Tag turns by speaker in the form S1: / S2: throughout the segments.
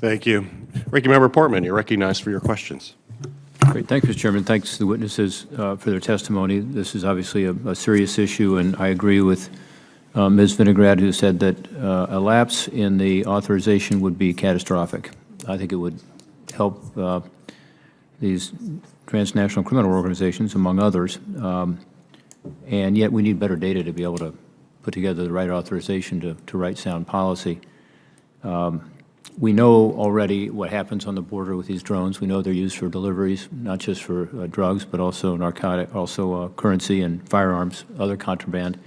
S1: Thank you. Ranking Member Portman, you're recognized for your questions.
S2: Great. Thank you, Mr. Chairman. Thanks to the witnesses for their testimony. This is obviously a serious issue, and I agree with Ms. Vinograd, who said that a lapse in the authorization would be catastrophic. I think it would help these transnational criminal organizations, among others, and yet we need better data to be able to put together the right authorization to write sound policy. We know already what happens on the border with these drones. We know they're used for deliveries, not just for drugs, but also currency and firearms, other contraband.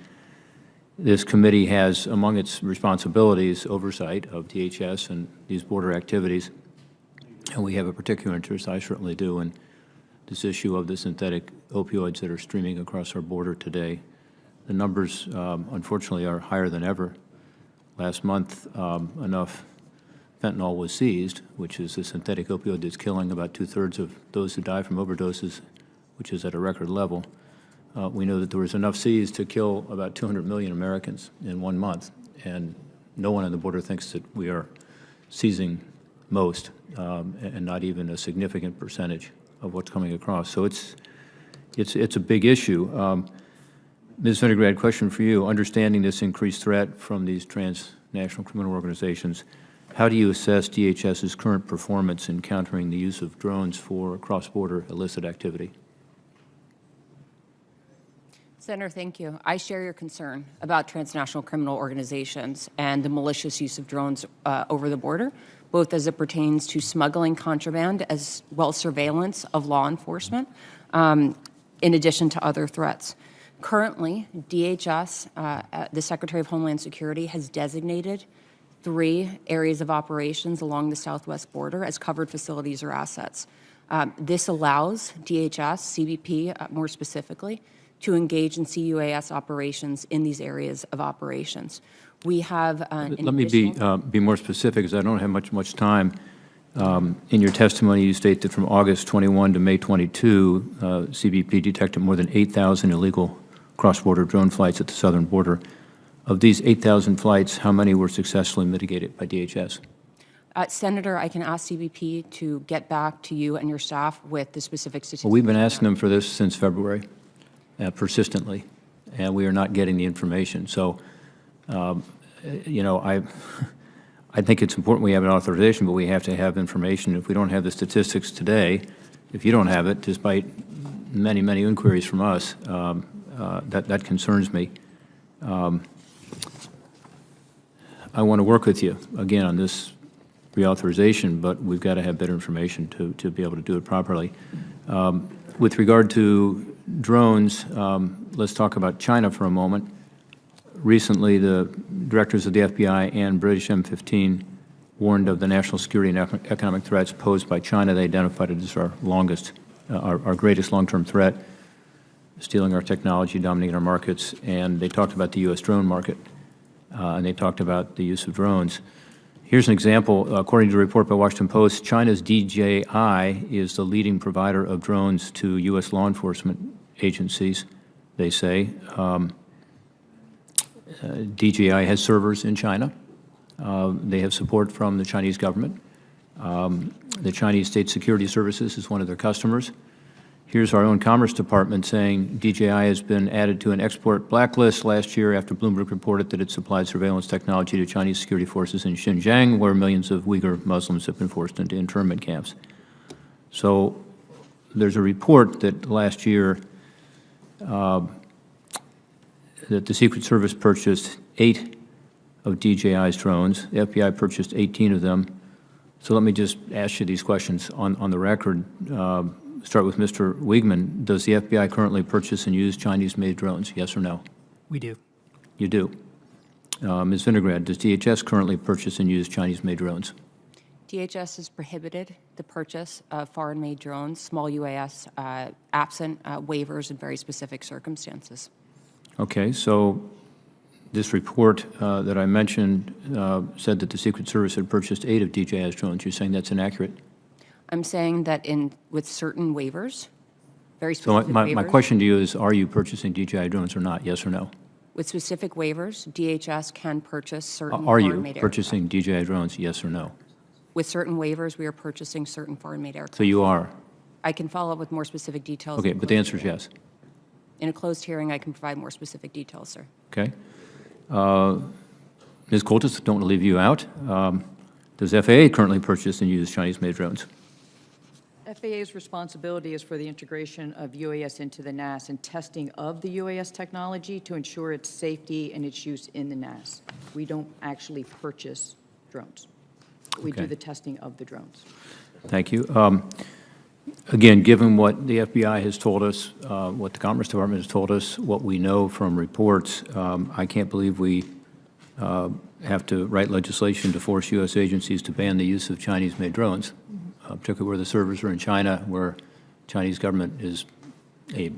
S2: This committee has, among its responsibilities, oversight of DHS and these border activities, and we have a particular interest, I certainly do, in this issue of the synthetic opioids that are streaming across our border today. The numbers, unfortunately, are higher than ever. Last month, enough fentanyl was seized, which is a synthetic opioid that's killing about 2/3 of those who die from overdoses, which is at a record level. We know that there was enough seized to kill about 200 million Americans in 1 month, and no one on the border thinks that we are seizing most, and not even a significant percentage of what's coming across. So it's a big issue. Ms. Vinograd, question for you. Understanding this increased threat from these transnational criminal organizations, how do you assess DHS's current performance in countering the use of drones for cross-border illicit activity?
S3: Senator, thank you. I share your concern about transnational criminal organizations and the malicious use of drones over the border, both as it pertains to smuggling contraband as well as surveillance of law enforcement, in addition to other threats. Currently, DHS, the Secretary of Homeland Security, has designated 3 areas of operations along the southwest border as covered facilities or assets. This allows DHS, CBP more specifically, to engage in CUAS operations in these areas of operations. We have
S2: Let me be more specific, because I don't have much time. In your testimony, you state that from August 21 to May 22, CBP detected more than 8,000 illegal cross-border drone flights at the southern border. Of these 8,000 flights, how many were successfully mitigated by DHS?
S3: Senator, I can ask CBP to get back to you and your staff with the specific statistics.
S2: Well, we've been asking them for this since February, persistently, and we are not getting the information. So, you know, I think it's important we have an authorization, but we have to have information. If we don't have the statistics today, if you don't have it, despite many inquiries from us, that concerns me. I want to work with you, again, on this reauthorization, but we've got to have better information to be able to do it properly. With regard to drones, let's talk about China for a moment. Recently, the directors of the FBI and British M15 warned of the national security and economic threats posed by China. They identified it as our greatest long-term threat, stealing our technology, dominating our markets, and they talked about the U.S. drone market, and they talked about the use of drones. Here's an example. According to a report by Washington Post, China's DJI is the leading provider of drones to U.S. law enforcement agencies, they say. DJI has servers in China. They have support from the Chinese government. The Chinese State Security Services is one of their customers. Here's our own Commerce Department saying DJI has been added to an export blacklist last year after Bloomberg reported that it supplied surveillance technology to Chinese security forces in Xinjiang, where millions of Uyghur Muslims have been forced into internment camps. So there's a report that last year that the Secret Service purchased 8 of DJI's drones. The FBI purchased 18 of them. So let me just ask you these questions on the record. Start with Mr. Wiegmann. Does the FBI currently purchase and use Chinese-made drones, yes or no?
S4: We do.
S2: You do. Ms. Vinograd, does DHS currently purchase and use Chinese-made drones?
S3: DHS has prohibited the purchase of foreign-made drones, small UAS, absent waivers in very specific circumstances.
S2: Okay, so this report that I mentioned said that the Secret Service had purchased 8 of DJI's drones. You're saying that's inaccurate?
S3: I'm saying that with certain waivers, very specific
S2: so
S3: waivers.
S2: My question to you is, are you purchasing DJI drones or not, yes or no?
S3: With specific waivers, DHS can purchase certain
S2: Are you
S3: foreign-made
S2: purchasing DJI drones, yes or no?
S3: With certain waivers, we are purchasing certain foreign-made aircraft.
S2: So you are?
S3: I can follow up with more specific details.
S2: Okay,
S3: in a
S2: but the
S3: closed
S2: answer is
S3: hearing.
S2: yes.
S3: In a closed hearing, I can provide more specific details, sir.
S2: Okay. Ms. Coltis, don't want to leave you out. Does FAA currently purchase and use Chinese-made drones?
S4: FAA's responsibility is for the integration of UAS into the NAS and testing of the UAS technology to ensure its safety and its use in the NAS. We don't actually purchase drones. We do
S2: Okay.
S4: the testing of the drones.
S2: Thank you. Again, given what the FBI has told us, what the Commerce Department has told us, what we know from reports, I can't believe we have to write legislation to force U.S. agencies to ban the use of Chinese-made drones, particularly where the servers are in China, where Chinese government is a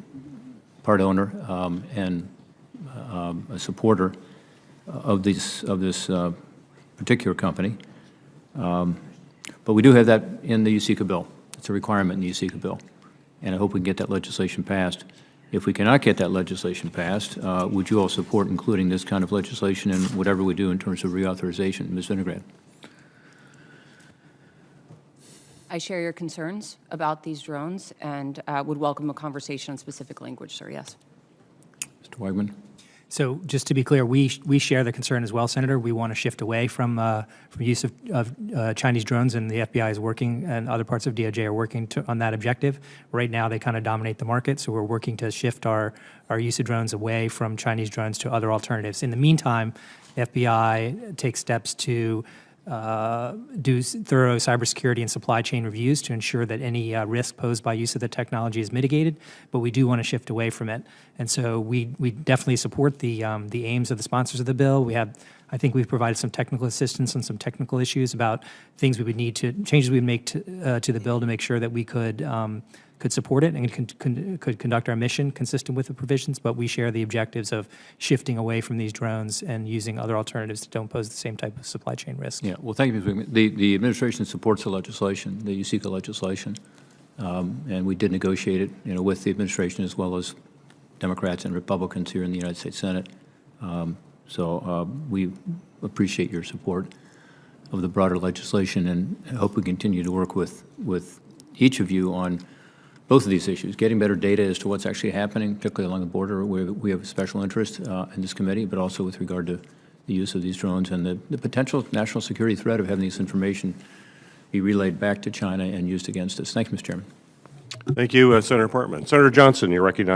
S2: part owner and a supporter of this particular company. But we do have that in the USICA bill. It's a requirement in the USICA bill, and I hope we can get that legislation passed. If we cannot get that legislation passed, would you all support including this kind of legislation in whatever we do in terms of reauthorization? Ms. Vinograd.
S3: I share your concerns about these drones and would welcome a conversation on specific language, sir, yes.
S2: Mr. Weigman.
S5: So just to be clear, we share the concern as well, Senator. We want to shift away from use of Chinese drones, and the FBI is working, and other parts of DOJ are working on that objective. Right now, they kind of dominate the market, so we're working to shift our use of drones away from Chinese drones to other alternatives. In the meantime, the FBI takes steps to do thorough cybersecurity and supply chain reviews to ensure that any risk posed by use of the technology is mitigated, but we do want to shift away from it. And so we definitely support the aims of the sponsors of the bill. I think we've provided some technical assistance on some technical issues about things we would need to, changes we would make to the bill to make sure that we could support it and could conduct our mission consistent with the provisions, but we share the objectives of shifting away from these drones and using other alternatives that don't pose the same type of supply chain risk.
S2: Yeah, well, thank you, Ms. Wigman. The administration supports the legislation, the USICA legislation, and we did negotiate it, with the administration as well as Democrats and Republicans here in the United States Senate. So we appreciate your support of the broader legislation, and I hope we continue to work with each of you on both of these issues, getting better data as to what's actually happening, particularly along the border where we have a special interest in this committee, but also with regard to the use of these drones and the potential national security threat of having this information be relayed back to China and used against us. Thank you, Mr. Chairman.
S1: Thank you, Senator Portman. Senator Johnson, you're recognized.